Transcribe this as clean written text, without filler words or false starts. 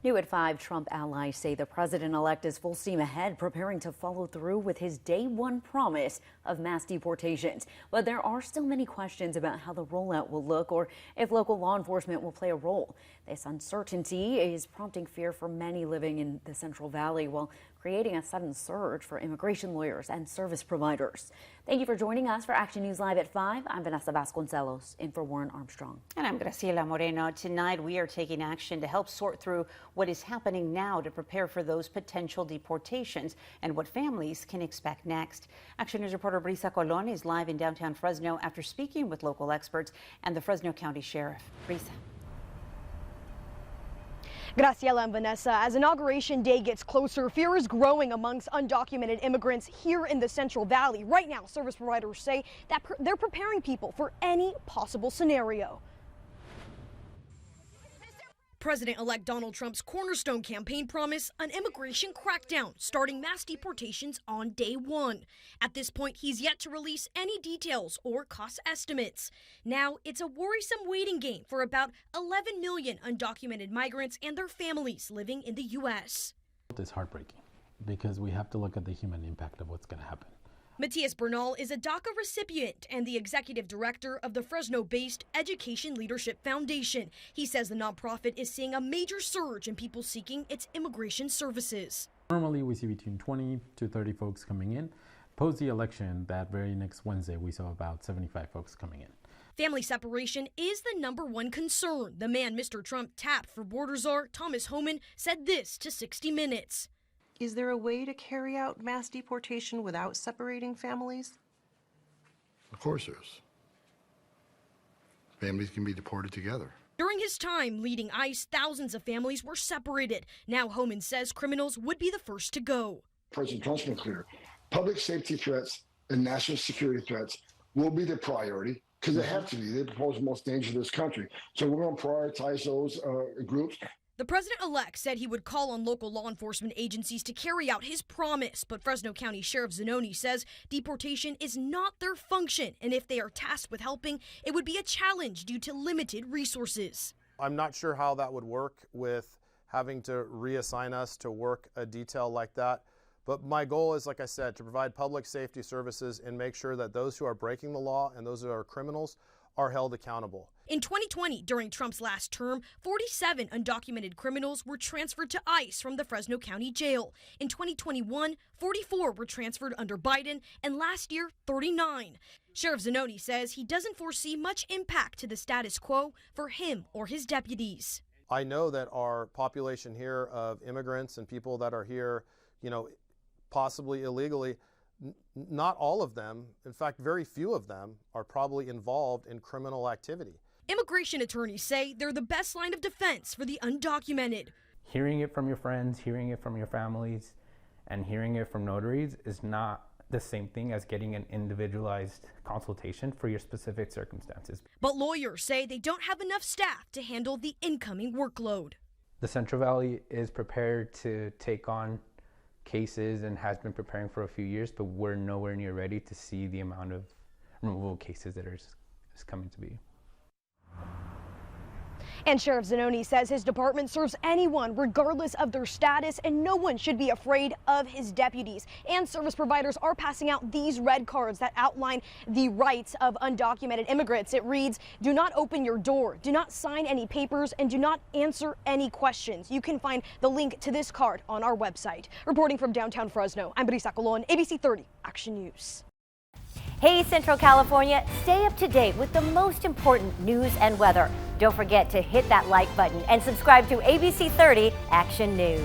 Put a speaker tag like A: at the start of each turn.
A: New at 5, Trump allies say the president-elect is full steam ahead, preparing to follow through with his day one promise of mass deportations. But there are still many questions about how the rollout will look or if local law enforcement will play a role. This uncertainty is prompting fear for many living in the Central Valley, while creating a sudden surge for immigration lawyers and service providers. Thank you for joining us for Action News Live at 5. I'm Vanessa Vasconcelos, in for Warren Armstrong.
B: And I'm Graciela Moreno. Tonight, we are taking action to help sort through what is happening now to prepare for those potential deportations and what families can expect next. Action News reporter Brisa Colon is live in downtown Fresno after speaking with local experts and the Fresno County Sheriff. Brisa.
C: Graciela and Vanessa, as Inauguration Day gets closer, fear is growing amongst undocumented immigrants here in the Central Valley. Right now, service providers say that they're preparing people for any possible scenario. President-elect Donald Trump's cornerstone campaign promise, an immigration crackdown, starting mass deportations on day one. At this point, he's yet to release any details or cost estimates. Now, it's a worrisome waiting game for about 11 million undocumented migrants and their families living in the U.S.
D: It's heartbreaking because we have to look at the human impact of what's going to happen.
C: Matias Bernal is a DACA recipient and the executive director of the Fresno-based Education Leadership Foundation. He says the nonprofit is seeing a major surge in people seeking its immigration services.
D: Normally, we see between 20 to 30 folks coming in. Post the election, that very next Wednesday, we saw about 75 folks coming in.
C: Family separation is the #1 concern. The man Mr. Trump tapped for border czar Thomas Homan said this to 60 Minutes.
E: Is there a way to carry out mass deportation without separating families?
F: Of course there is. Families can be deported together.
C: During his time leading ICE, thousands of families were separated. Now Homan says criminals would be the first to go.
G: President Trump's been clear. Public safety threats and national security threats will be the priority because they have to be. They pose the most danger to this country. So we're going to prioritize those groups.
C: The president-elect said he would call on local law enforcement agencies to carry out his promise, but Fresno County Sheriff Zanoni says deportation is not their function, and if they are tasked with helping, it would be a challenge due to limited resources.
H: I'm not sure how that would work with having to reassign us to work a detail like that, but my goal is, like I said, to provide public safety services and make sure that those who are breaking the law and those who are criminals are held accountable.
C: In 2020, during Trump's last term, 47 undocumented criminals were transferred to ICE from the Fresno County Jail. In 2021, 44 were transferred under Biden, and last year, 39. Sheriff Zanoni says he doesn't foresee much impact to the status quo for him or his deputies.
H: I know that our population here of immigrants and people that are here, possibly illegally, not all of them, in fact, very few of them are probably involved in criminal activity.
C: Immigration attorneys say they're the best line of defense for the undocumented.
I: Hearing it from your friends, hearing it from your families, and hearing it from notaries is not the same thing as getting an individualized consultation for your specific circumstances.
C: But lawyers say they don't have enough staff to handle the incoming workload.
I: The Central Valley is prepared to take on cases and has been preparing for a few years, but we're nowhere near ready to see the amount of removal cases that is coming to be.
C: And Sheriff Zanoni says his department serves anyone regardless of their status, and no one should be afraid of his deputies. And service providers are passing out these red cards that outline the rights of undocumented immigrants. It reads, do not open your door, do not sign any papers, and do not answer any questions. You can find the link to this card on our website. Reporting from downtown Fresno, I'm Brisa Colon, ABC 30 Action News.
J: Hey Central California, stay up to date with the most important news and weather. Don't forget to hit that like button and subscribe to ABC 30 Action News.